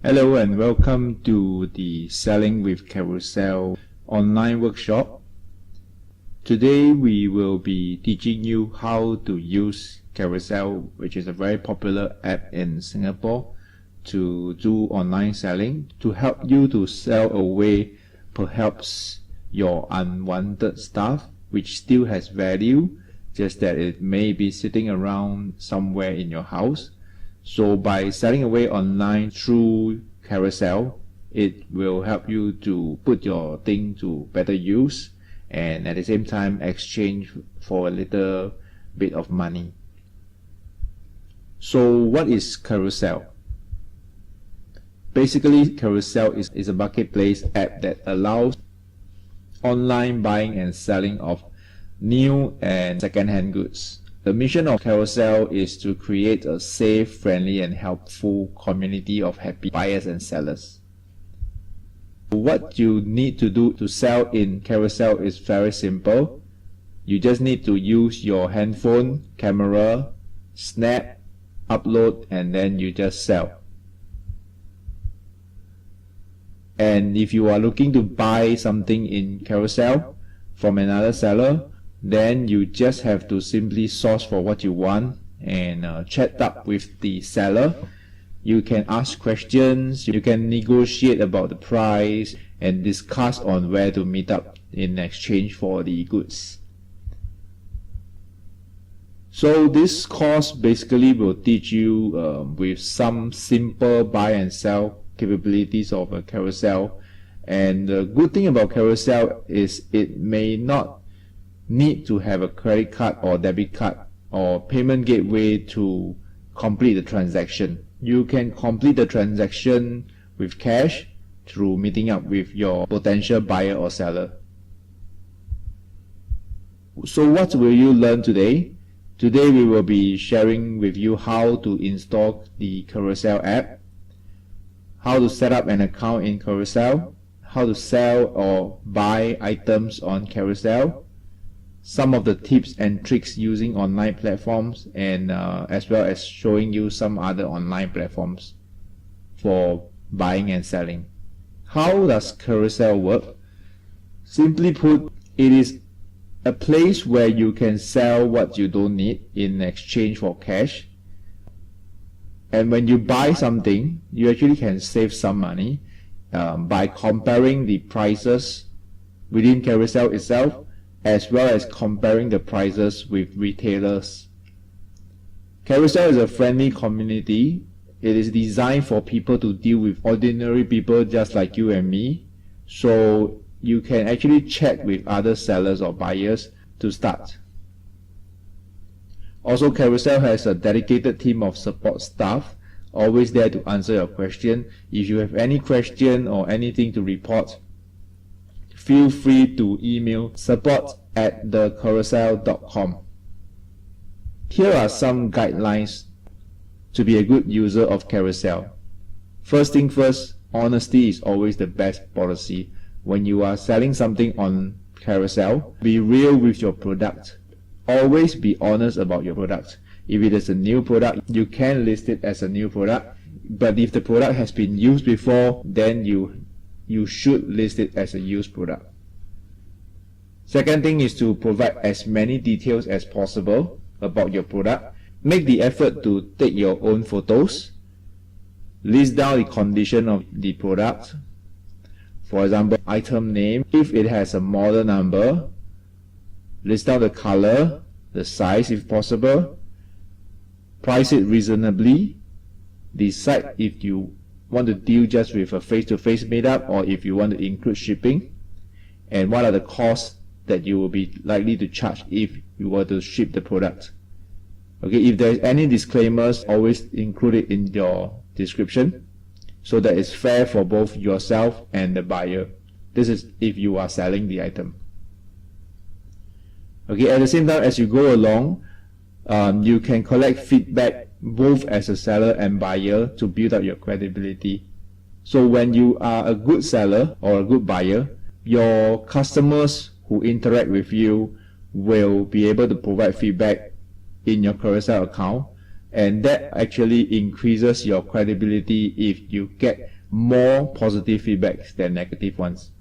Hello and welcome to the Selling with Carousell online workshop. Today we will be teaching you how to use Carousell, which is a very popular app in Singapore, to do online selling, to help you to sell away perhaps your unwanted stuff which still has value, just that it may be sitting around somewhere in your house. So by selling away online through Carousell, it will help you to put your thing to better use and at the same time exchange for a little bit of money. So what is Carousell? Basically, Carousell is a marketplace app that allows online buying and selling of new and second-hand goods. The mission of Carousell is to create a safe, friendly, and helpful community of happy buyers and sellers. What you need to do to sell in Carousell is very simple. You just need to use your handphone, camera, snap, upload, and then you just sell. And if you are looking to buy something in Carousell from another seller, then you just have to simply source for what you want and chat up with the seller. You can ask questions, you can negotiate about the price and discuss on where to meet up in exchange for the goods. So this course basically will teach you with some simple buy and sell capabilities of a Carousell. And the good thing about Carousell is it may not need to have a credit card or debit card or payment gateway to complete the transaction. You can complete the transaction with cash through meeting up with your potential buyer or seller. So what will you learn today? Today we will be sharing with you how to install the Carousell app, how to set up an account in Carousell, how to sell or buy items on Carousell, some of the tips and tricks using online platforms, and as well as showing you some other online platforms for buying and selling. How does Carousell work? Simply put, it is a place where you can sell what you don't need in exchange for cash. And when you buy something, you actually can save some money by comparing the prices within Carousell itself, as well as comparing the prices with retailers. Carousell is a friendly community. It is designed for people to deal with ordinary people just like you and me. So you can actually chat with other sellers or buyers to start. Also, Carousell has a dedicated team of support staff, always there to answer your question. If you have any question or anything to report, feel free to email support@thecarousell.com. Here are some guidelines to be a good user of Carousell. First thing first, honesty is always the best policy. When you are selling something on Carousell, be real with your product. Always be honest about your product. If it is a new product, you can list it as a new product. But if the product has been used before, then you should list it as a used product. Second thing is to provide as many details as possible about your product. Make the effort to take your own photos. List down the condition of the product. For example, item name, if it has a model number. List down the color, the size if possible. Price it reasonably. Decide if you want to deal just with a face-to-face meetup or if you want to include shipping, and what are the costs that you will be likely to charge if you were to ship the product. Okay, if there is any disclaimers, always include it in your description so that it's fair for both yourself and the buyer. This is if you are selling the item. Okay, at the same time as you go along, you can collect feedback both as a seller and buyer to build up your credibility. So when you are a good seller or a good buyer, your customers who interact with you will be able to provide feedback in your Carousell account, and that actually increases your credibility if you get more positive feedbacks than negative ones.